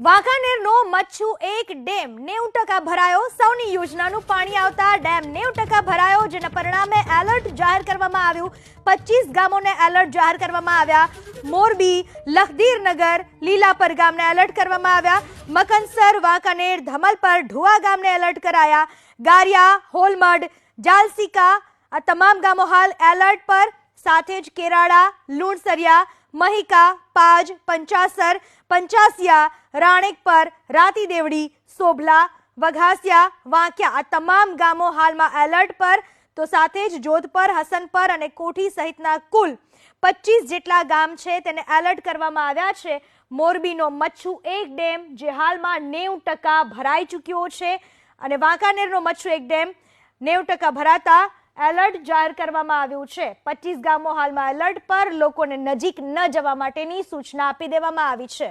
વાંકાનેરનો મચ્છુ એક ડેમ 90% ભરાયો। સૌની યોજનાનું પાણી આવતા ડેમ 90% ભરાયો, જેના પરિણામે એલર્ટ જાહેર કરવામાં આવ્યું। 25 ગામોને એલર્ટ જાહેર કરવામાં આવ્યા। મોરબી, લખદીરનગર, લીલાપર ગામને એલર્ટ કરવામાં આવ્યા। મકનસર, વાંકાનેર, ધમલપર, ઢુવા ગામને એલર્ટ કરાયા। ગારિયા, હોલમડ, જાલસીકા આ તમામ ગામો હાલ એલર્ટ પર। સાથે જ કેરાળા, લુણસરિયા, મહિકા, પાજ, પંચાસર, પંચાસિયા, રાણેકપર, રાતીદેવડી, સોભલા, વઘાસિયા, વાંકિયા આ તમામ ગામો હાલમાં એલર્ટ પર। તો સાથે જ જોધપર, હસનપર અને કોઠી સહિતના કુલ 25 જેટલા ગામ છે તેને એલર્ટ કરવામાં આવ્યા છે। મોરબીનો મચ્છુ એક ડેમ જે હાલમાં 90% ભરાઈ ચૂક્યો છે અને વાંકાનેરનો મચ્છુ એક ડેમ 90% ભરાતા એલર્ટ જાહેર કરવામાં આવ્યું છે। 25 ગામો હાલમાં એલર્ટ પર, લોકોને નજીક ન જવા માટેની સૂચના આપી દેવામાં આવી છે।